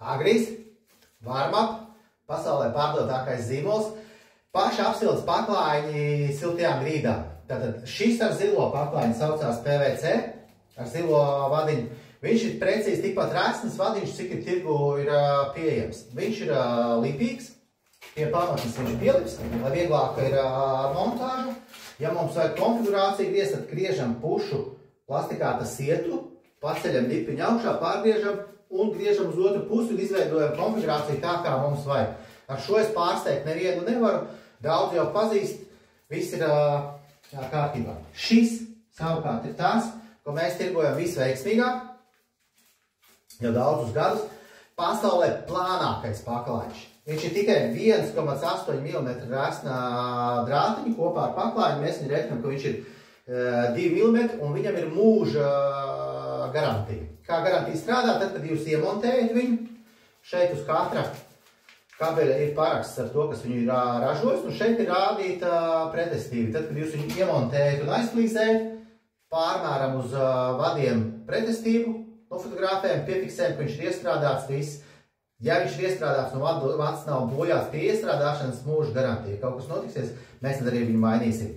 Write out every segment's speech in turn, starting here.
Agris, Warm-up, pasaulē pārdotākais zīmols, paši apsildes paklājiņi siltajām grīdām. Tātad šis ar zilo paklājiņu saucās PVC, ar zilo vadiņu. Viņš ir precīzi tikpat resns vadiņš, cik ir tirgu ir pieejams. Viņš ir lipīgs, pie pamatnes viņš pielips, lai vieglāka ir montāža. Ja mums vajag konfigurāciju griezt, tad griežam pušu plastikāta sietu, paceļam dipiņu augšā, pārgriežam un griežam uz otru pusi un izveidojam konfigurāciju tā, kā mums vajag. Ar šo es pārsteigt nevienu nevaru, daudz jau pazīst, viss ir kārtībā. Šis savukārt ir tas, ko mēs tirgojam visveiksmīgāk, jau daudzus gadus, pasaulē plānākais paklājiņš. Viņš ir tikai 1,8 mm resnā drātiņa kopā ar paklājiņu. Mēs viņu reknam, ka viņš ir 2 mm un viņam ir mūža garantija. Kā garantija strādā, tad, kad jūs iemontējat viņu, šeit uz katra kabeļa ir paraksts ar to, kas viņu ir ražojis, un šeit ir rādīta pretestība. Tad, kad jūs viņu iemontējat un aizplīsējat, pārmēram uz vadiem pretestību, nofotografējam, piefiksējam, ka viņš ir iestrādāts viss. Ja viņš ir iestrādāts un vads nav bojāts pie iestrādāšanas, mūža garantija. Kaut kas notiksies, mēs tad arī viņu mainīsim.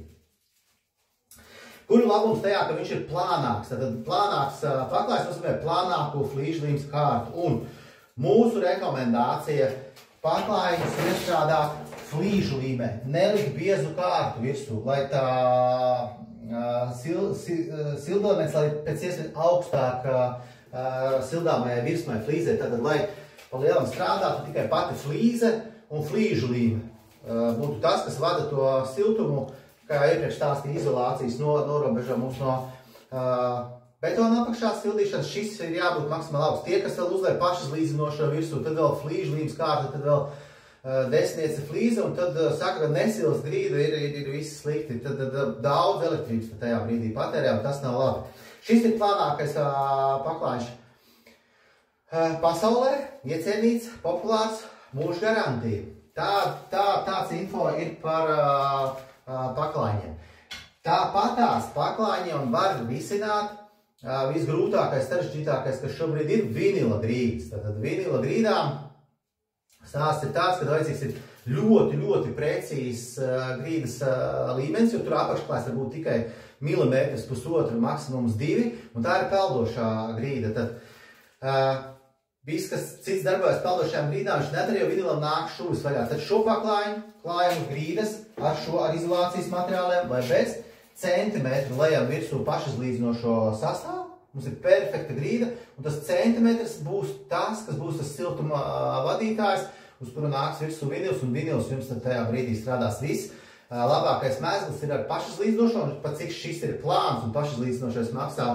Kuru labums tajā, ka viņš ir plānāks? Tad plānāks paklājs nozīmē plānāku flīžlīmes kārtu. Un mūsu rekomendācija paklājus iestrādāt flīžlīmē, nelikt biezu kārtu virsū, lai tā sildelements, lai pēc iespējas augstāk sildāmajai virsmai flīzē. Tātad, lai pa lielam strādātu tikai pati flīze un flīžlīme. Būtu tas, kas vada to siltumu, kā iepriekš stāstīja, izolācijas norobežo mums no betona apakšā sildīšanas. Šis ir jābūt maksimāli augsts. Tie, kas vēl uzliek pašizlīdzinošo virsū, tad vēl flīžlīmes kārta, tad vēl desmitniece flīze, un tad saka, ka nesilst grīda, ir viss slikti. Tad daudz elektrības tajā brīdī patērē, un tas nav labi. Šis ir plānākais paklājiņš pasaulē, iecienīts, populārs, mūža garantija. Tāds info ir par paklājiņiem. Tāpatās paklājiņiem var risināt visgrūtākais, sarežģītākais, kas šobrīd ir vinila grīdas. Tātad vinila grīdām stāsts ir tāds, ka vajadzīgs ir ļoti precīzs grīdas līmenis, jo tur apakšklājs var būt tikai milimetrs, pusotru, maksimums 2, un tā ir peldošā grīda. Tad viss, kas cits darbojas peldošajām grīdām, viņš nedara, jo vinilam nāk šūvis vaļā. Tad šo paklājiņu klājam uz grīdas ar izolācijas materiāliem vai bez centimetru lejam virsū pašizlīdzinošo sastāvu. Mums ir perfekta grīda, un tas centimetrs būs tas, kas būs tas siltuma vadītājs, uz kuru nāks virsū vinils, un vinils jums tad tajā brīdī strādās viss. Labākais mēsls ir ar pašizlīdzinošo, un pat cik šis ir plāns un pašizlīdzinošais maksā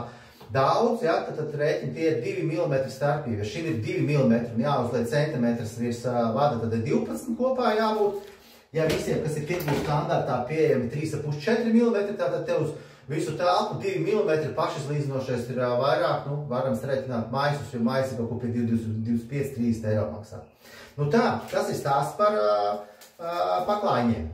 daudz, ja, tad rēķini tie ir 2 mm starpība. Ja šim ir 2 mm un jāuzliek centimetrs virs vada, tad ir 12 kopā jābūt. Ja visiem, kas ir tirgu standartā pieejami 3,5–4 mm, tātad te uz visu telpu 2 mm pašizlīdzinošais ir vairāk, varam sarēķināt maisus, jo maisi kaut ko pie 25–30 eiro maksā. Tā, tas ir stāsts par paklājiņiem.